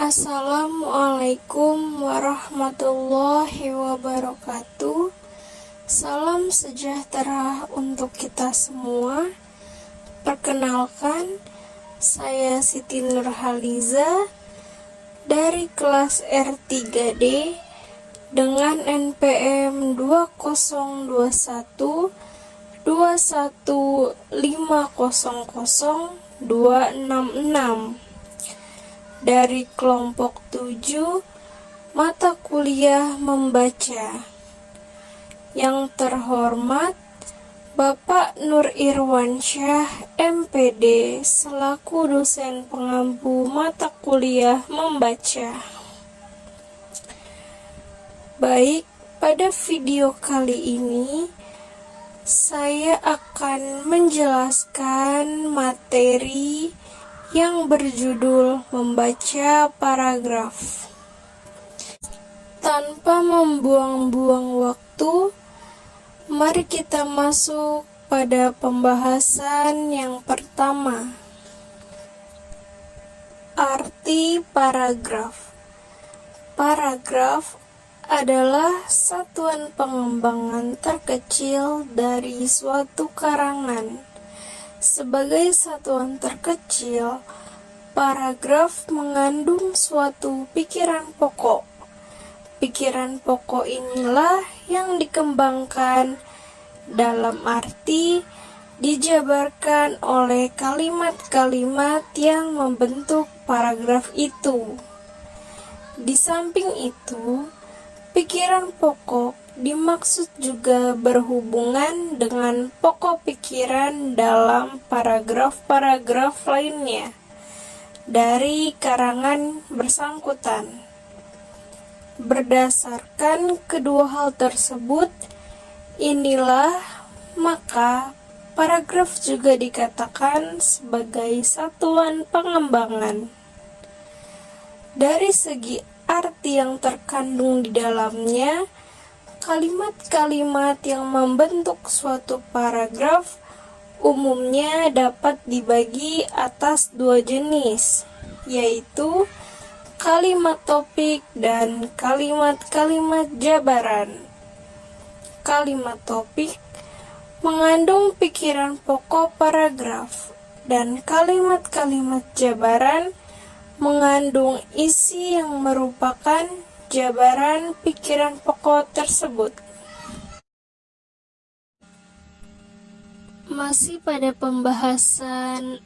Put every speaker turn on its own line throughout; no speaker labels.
Assalamualaikum warahmatullahi wabarakatuh. Salam sejahtera untuk kita semua. Perkenalkan, saya Siti Nurhaliza dari kelas R3D dengan NPM 2021 21500 dari kelompok 7 mata kuliah membaca. Yang terhormat Bapak Nur Irwansyah MPD selaku dosen pengampu mata kuliah membaca. Baik, pada video kali ini saya akan menjelaskan materi yang berjudul membaca paragraf. Tanpa membuang-buang waktu, mari kita masuk pada pembahasan yang pertama. Arti paragraf. Paragraf adalah satuan pengembangan terkecil dari suatu karangan. Sebagai satuan terkecil, paragraf mengandung suatu pikiran pokok. Pikiran pokok inilah yang dikembangkan dalam arti dijabarkan oleh kalimat-kalimat yang membentuk paragraf itu. Di samping itu, pikiran pokok dimaksud juga berhubungan dengan pokok pikiran dalam paragraf-paragraf lainnya dari karangan bersangkutan. Berdasarkan kedua hal tersebut, inilah maka paragraf juga dikatakan sebagai satuan pengembangan. Dari segi arti yang terkandung di dalamnya, kalimat-kalimat yang membentuk suatu paragraf umumnya dapat dibagi atas dua jenis, yaitu kalimat topik dan kalimat-kalimat jabaran. Kalimat topik mengandung pikiran pokok paragraf, dan kalimat-kalimat jabaran mengandung isi yang merupakan jabaran pikiran pokok tersebut. Masih pada pembahasan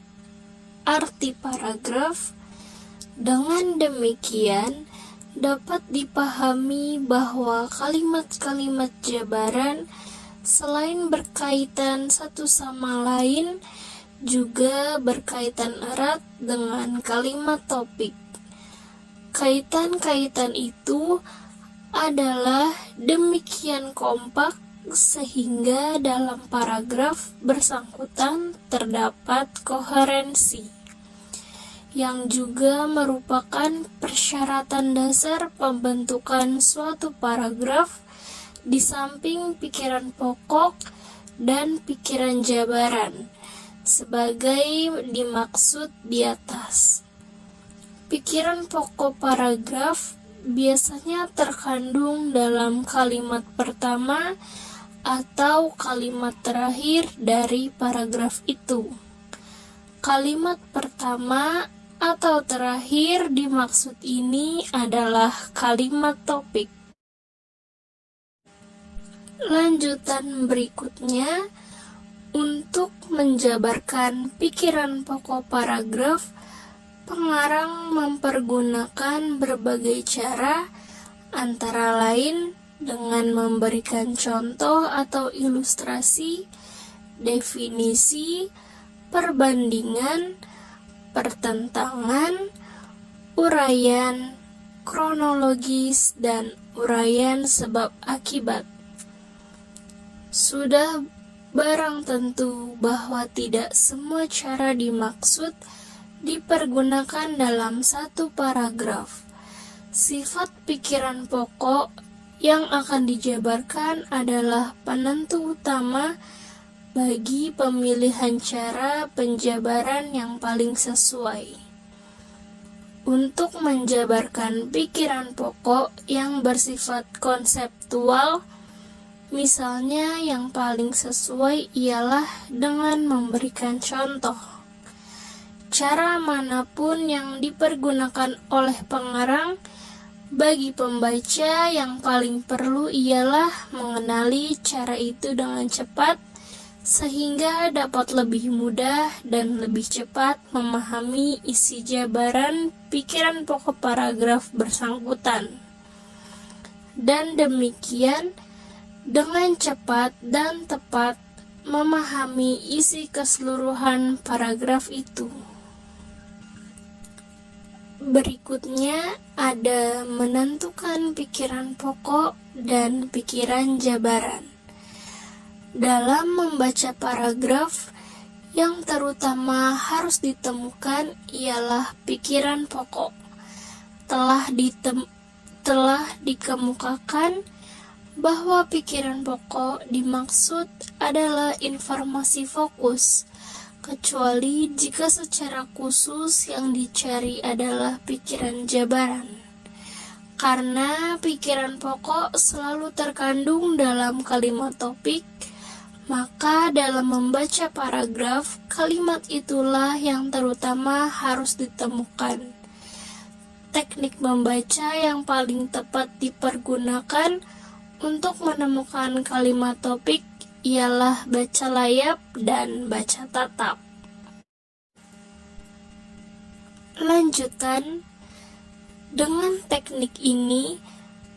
arti paragraf, dengan demikian dapat dipahami bahwa kalimat-kalimat jabaran selain berkaitan satu sama lain, juga berkaitan erat dengan kalimat topik. Kaitan-kaitan itu adalah demikian kompak sehingga dalam paragraf bersangkutan terdapat koherensi, yang juga merupakan persyaratan dasar pembentukan suatu paragraf di samping pikiran pokok dan pikiran jabaran sebagai dimaksud di atas. Pikiran pokok paragraf biasanya terkandung dalam kalimat pertama atau kalimat terakhir dari paragraf itu. Kalimat pertama atau terakhir dimaksud ini adalah kalimat topik. Lanjutan berikutnya, untuk menjabarkan pikiran pokok paragraf, pengarang mempergunakan berbagai cara, antara lain dengan memberikan contoh atau ilustrasi, definisi, perbandingan, pertentangan, uraian, kronologis, dan uraian sebab akibat. Sudah barang tentu bahwa tidak semua cara dimaksud dipergunakan dalam satu paragraf. Sifat pikiran pokok yang akan dijabarkan adalah penentu utama bagi pemilihan cara penjabaran yang paling sesuai. Untuk menjabarkan pikiran pokok yang bersifat konseptual, misalnya yang paling sesuai ialah dengan memberikan contoh. Cara manapun yang dipergunakan oleh pengarang, bagi pembaca yang paling perlu ialah mengenali cara itu dengan cepat, sehingga dapat lebih mudah dan lebih cepat memahami isi jabaran pikiran pokok paragraf bersangkutan. Dan demikian, dengan cepat dan tepat memahami isi keseluruhan paragraf itu. Berikutnya ada menentukan pikiran pokok dan pikiran jabaran. Dalam membaca paragraf, yang terutama harus ditemukan ialah pikiran pokok. Telah dikemukakan bahwa pikiran pokok dimaksud adalah informasi fokus, kecuali jika secara khusus yang dicari adalah pikiran jabaran. Karena pikiran pokok selalu terkandung dalam kalimat topik, maka dalam membaca paragraf, kalimat itulah yang terutama harus ditemukan. Teknik membaca yang paling tepat dipergunakan untuk menemukan kalimat topik ialah baca layap dan baca tatap. Lanjutan, dengan teknik ini,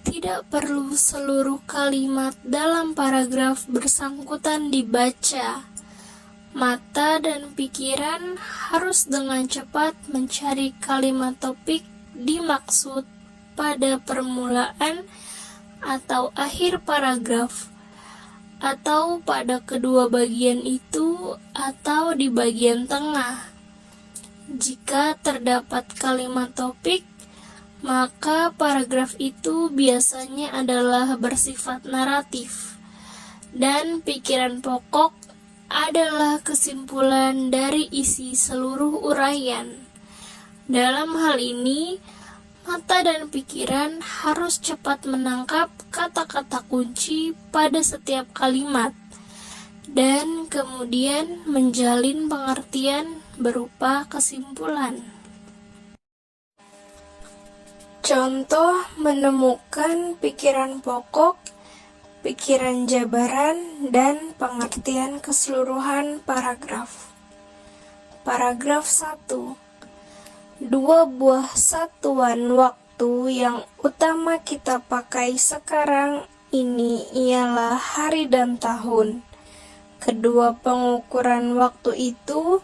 tidak perlu seluruh kalimat dalam paragraf bersangkutan dibaca. Mata dan pikiran harus dengan cepat mencari kalimat topik dimaksud pada permulaan atau akhir paragraf, atau pada kedua bagian itu, atau di bagian tengah. Jika terdapat kalimat topik, maka paragraf itu biasanya adalah bersifat naratif, dan pikiran pokok adalah kesimpulan dari isi seluruh uraian. Dalam hal ini, mata dan pikiran harus cepat menangkap kata-kata kunci pada setiap kalimat, dan kemudian menjalin pengertian berupa kesimpulan. Contoh menemukan pikiran pokok, pikiran jabaran, dan pengertian keseluruhan paragraf. Paragraf 1. Dua buah satuan waktu yang utama kita pakai sekarang ini ialah hari dan tahun. Kedua pengukuran waktu itu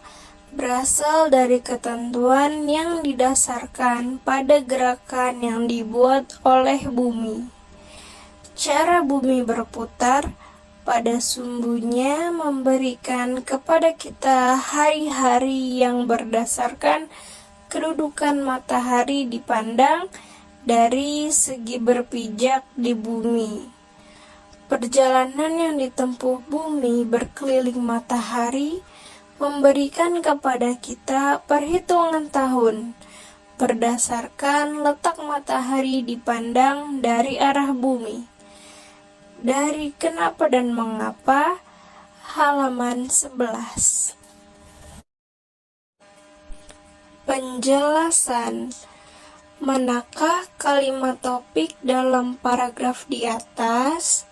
berasal dari ketentuan yang didasarkan pada gerakan yang dibuat oleh bumi. Cara bumi berputar pada sumbunya memberikan kepada kita hari-hari yang berdasarkan kedudukan matahari dipandang dari segi berpijak di bumi. Perjalanan yang ditempuh bumi berkeliling matahari memberikan kepada kita perhitungan tahun berdasarkan letak matahari dipandang dari arah bumi. Dari Kenapa dan Mengapa, halaman 11. Penjelasan. Manakah kalimat topik dalam paragraf di atas?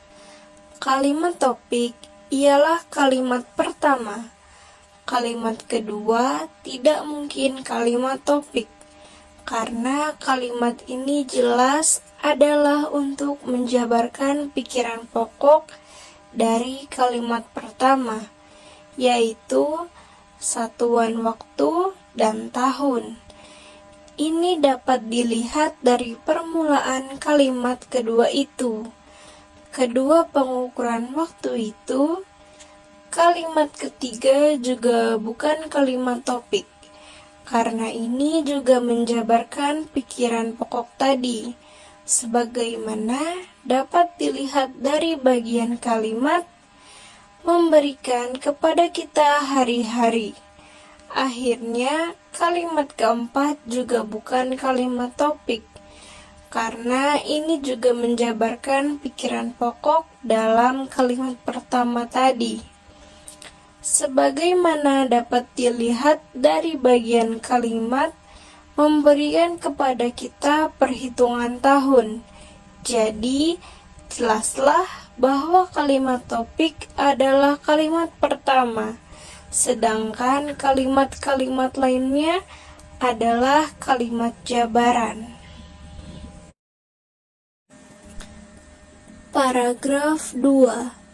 Kalimat topik ialah kalimat pertama. Kalimat kedua tidak mungkin kalimat topik, karena kalimat ini jelas adalah untuk menjabarkan pikiran pokok dari kalimat pertama, yaitu satuan waktu, dan tahun. Ini dapat dilihat dari permulaan kalimat kedua itu. Kedua pengukuran waktu itu, kalimat ketiga juga bukan kalimat topik. Karena ini juga menjabarkan pikiran pokok tadi, sebagaimana dapat dilihat dari bagian kalimat memberikan kepada kita hari-hari. Akhirnya, kalimat keempat juga bukan kalimat topik, karena ini juga menjabarkan pikiran pokok dalam kalimat pertama tadi. Sebagaimana dapat dilihat dari bagian kalimat memberikan kepada kita perhitungan tahun. Jadi, jelaslah bahwa kalimat topik adalah kalimat pertama, sedangkan kalimat-kalimat lainnya adalah kalimat jabaran. Paragraf 2.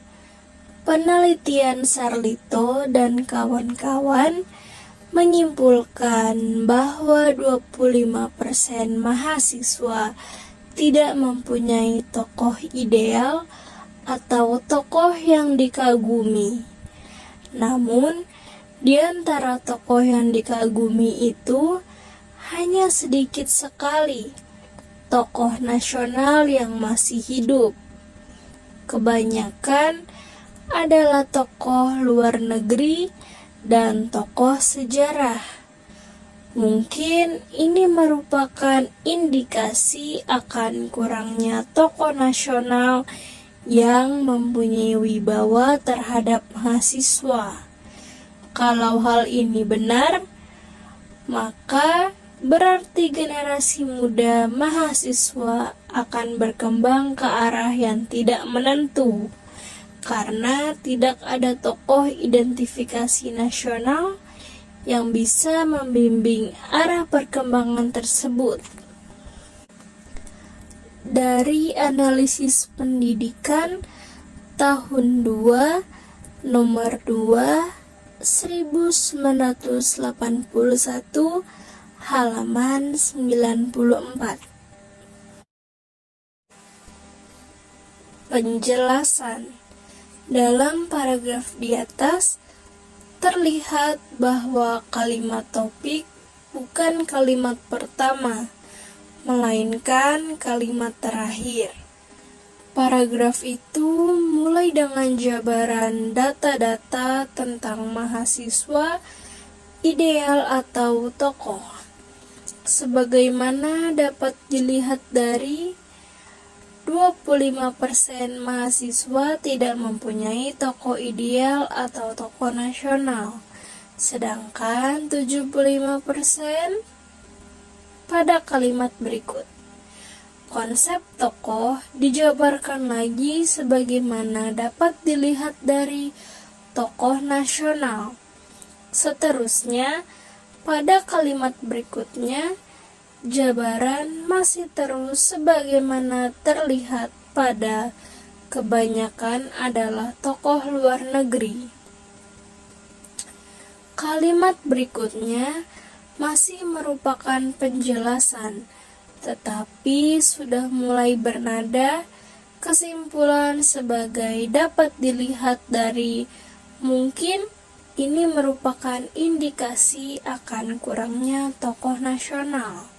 Penelitian Sarlito dan kawan-kawan menyimpulkan bahwa 25% mahasiswa tidak mempunyai tokoh ideal atau tokoh yang dikagumi. Namun, di antara tokoh yang dikagumi itu hanya sedikit sekali tokoh nasional yang masih hidup. Kebanyakan adalah tokoh luar negeri dan tokoh sejarah. Mungkin ini merupakan indikasi akan kurangnya tokoh nasional yang mempunyai wibawa terhadap mahasiswa. Kalau hal ini benar, maka berarti generasi muda mahasiswa akan berkembang ke arah yang tidak menentu, karena tidak ada tokoh identifikasi nasional yang bisa membimbing arah perkembangan tersebut. Dari analisis pendidikan tahun 2, nomor 2, 1981, halaman 94. Penjelasan. Dalam paragraf di atas, terlihat bahwa kalimat topik bukan kalimat pertama, melainkan kalimat terakhir. Paragraf itu mulai dengan jabaran data-data tentang mahasiswa, ideal atau tokoh. Sebagaimana dapat dilihat dari 25% mahasiswa tidak mempunyai tokoh ideal atau tokoh nasional, sedangkan 75% pada kalimat berikut. Konsep tokoh dijabarkan lagi sebagaimana dapat dilihat dari tokoh nasional. Seterusnya, pada kalimat berikutnya, jabaran masih terus sebagaimana terlihat pada kebanyakan adalah tokoh luar negeri. Kalimat berikutnya masih merupakan penjelasan, tetapi sudah mulai bernada kesimpulan sebagai dapat dilihat dari mungkin ini merupakan indikasi akan kurangnya tokoh nasional.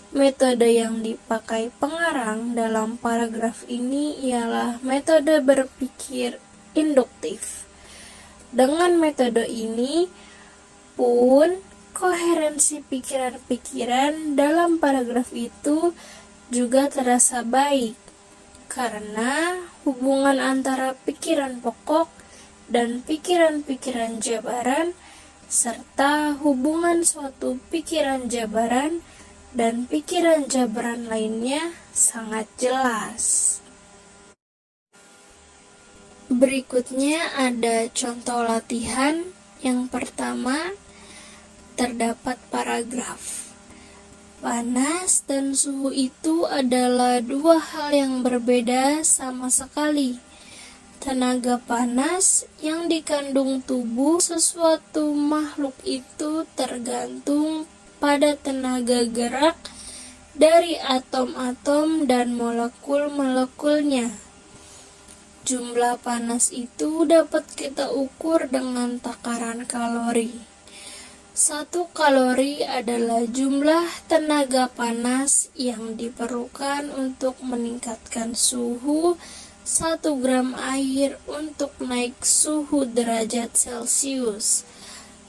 Metode yang dipakai pengarang dalam paragraf ini ialah metode berpikir induktif. Dengan metode ini pun koherensi pikiran-pikiran dalam paragraf itu juga terasa baik, karena hubungan antara pikiran pokok dan pikiran-pikiran jabaran, serta hubungan suatu pikiran jabaran dan pikiran jabaran lainnya sangat jelas. Berikutnya ada contoh latihan. Yang pertama, terdapat paragraf. Panas dan suhu itu adalah dua hal yang berbeda sama sekali. Tenaga panas yang dikandung tubuh sesuatu makhluk itu tergantung pada tenaga gerak dari atom-atom dan molekul-molekulnya. Jumlah panas itu dapat kita ukur dengan takaran kalori. 1 kalori adalah jumlah tenaga panas yang diperlukan untuk meningkatkan suhu 1 gram air untuk naik suhu derajat Celcius.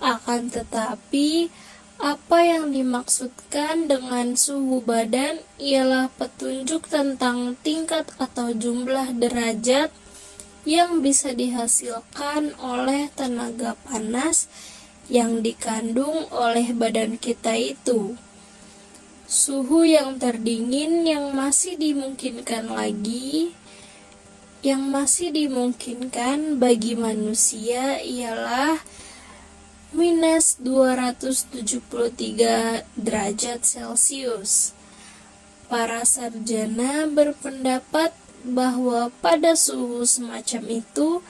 Akan tetapi, apa yang dimaksudkan dengan suhu badan ialah petunjuk tentang tingkat atau jumlah derajat yang bisa dihasilkan oleh tenaga panas yang dikandung oleh badan kita itu. Suhu yang terdingin yang masih dimungkinkan bagi manusia ialah minus 273 derajat Celcius. Para sarjana berpendapat bahwa pada suhu semacam itu,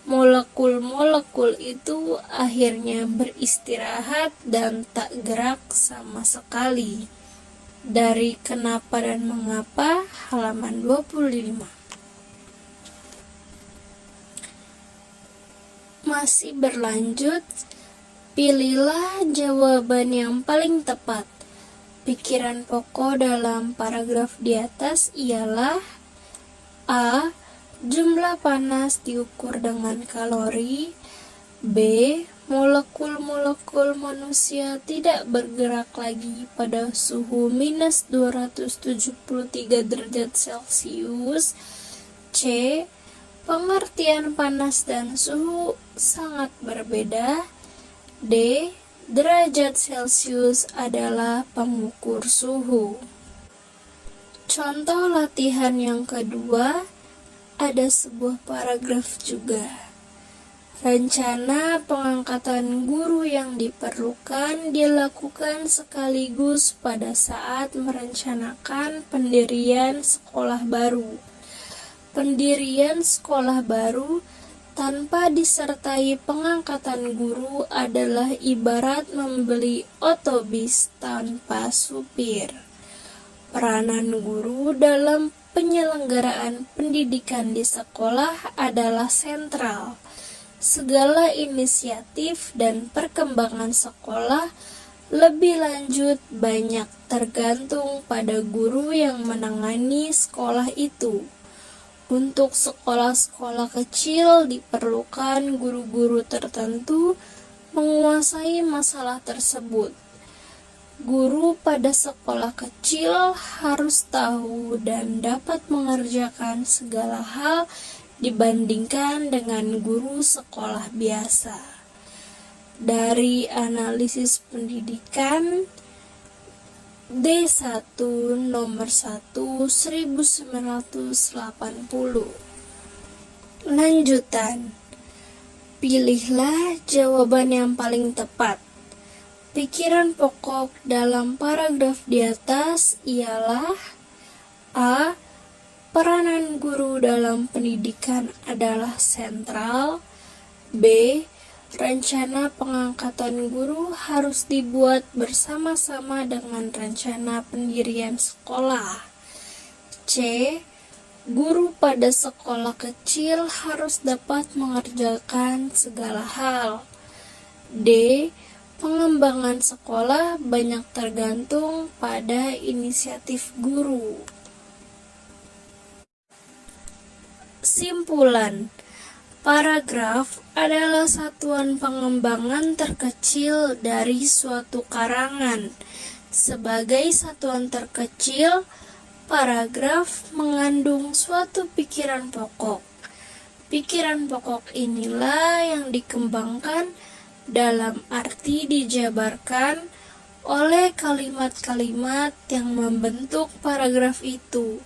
molekul-molekul itu akhirnya beristirahat dan tak gerak sama sekali. Dari Kenapa dan Mengapa, halaman 25. Masih berlanjut, pilihlah jawaban yang paling tepat. Pikiran pokok dalam paragraf di atas ialah A. Jumlah panas diukur dengan kalori. B. Molekul-molekul manusia tidak bergerak lagi pada suhu minus 273 derajat Celcius. C. Pengertian panas dan suhu sangat berbeda. D. Derajat Celcius adalah pengukur suhu. Contoh latihan yang kedua, ada sebuah paragraf juga. Rencana pengangkatan guru yang diperlukan dilakukan sekaligus pada saat merencanakan pendirian sekolah baru. Pendirian sekolah baru tanpa disertai pengangkatan guru adalah ibarat membeli otobus tanpa supir. Peranan guru dalam penyelenggaraan pendidikan di sekolah adalah sentral. Segala inisiatif dan perkembangan sekolah lebih lanjut banyak tergantung pada guru yang menangani sekolah itu. Untuk sekolah-sekolah kecil diperlukan guru-guru tertentu menguasai masalah tersebut. Guru pada sekolah kecil harus tahu dan dapat mengerjakan segala hal dibandingkan dengan guru sekolah biasa. Dari analisis pendidikan D1 nomor 1 1980. Lanjutan. Pilihlah jawaban yang paling tepat. Pikiran pokok dalam paragraf di atas ialah A. Peranan guru dalam pendidikan adalah sentral. B. Rencana pengangkatan guru harus dibuat bersama-sama dengan rencana pendirian sekolah. C. Guru pada sekolah kecil harus dapat mengerjakan segala hal. D. Pengembangan sekolah banyak tergantung pada inisiatif guru. Simpulan. Paragraf adalah satuan pengembangan terkecil dari suatu karangan. Sebagai satuan terkecil, paragraf mengandung suatu pikiran pokok. Pikiran pokok inilah yang dikembangkan dalam arti dijabarkan oleh kalimat-kalimat yang membentuk paragraf itu.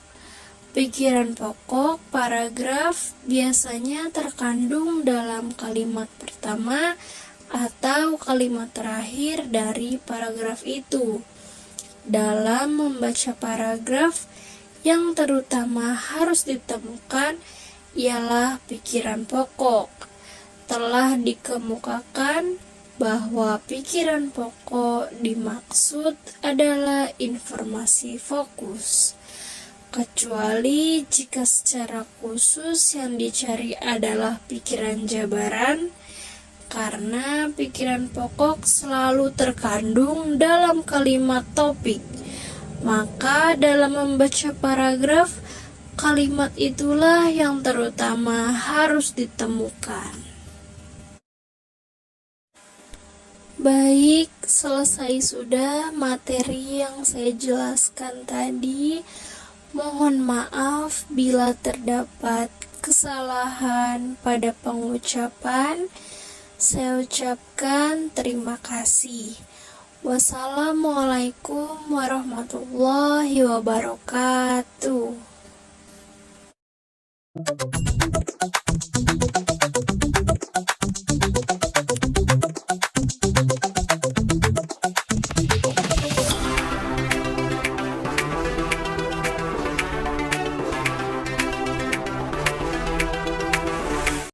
Pikiran pokok paragraf biasanya terkandung dalam kalimat pertama atau kalimat terakhir dari paragraf itu. Dalam membaca paragraf, yang terutama harus ditemukan ialah pikiran pokok. Telah dikemukakan bahwa pikiran pokok dimaksud adalah informasi fokus, kecuali jika secara khusus yang dicari adalah pikiran jabaran, karena pikiran pokok selalu terkandung dalam kalimat topik. Maka dalam membaca paragraf, kalimat itulah yang terutama harus ditemukan. Baik, selesai sudah materi yang saya jelaskan tadi. Mohon maaf bila terdapat kesalahan pada pengucapan. Saya ucapkan terima kasih. Wassalamualaikum warahmatullahi wabarakatuh.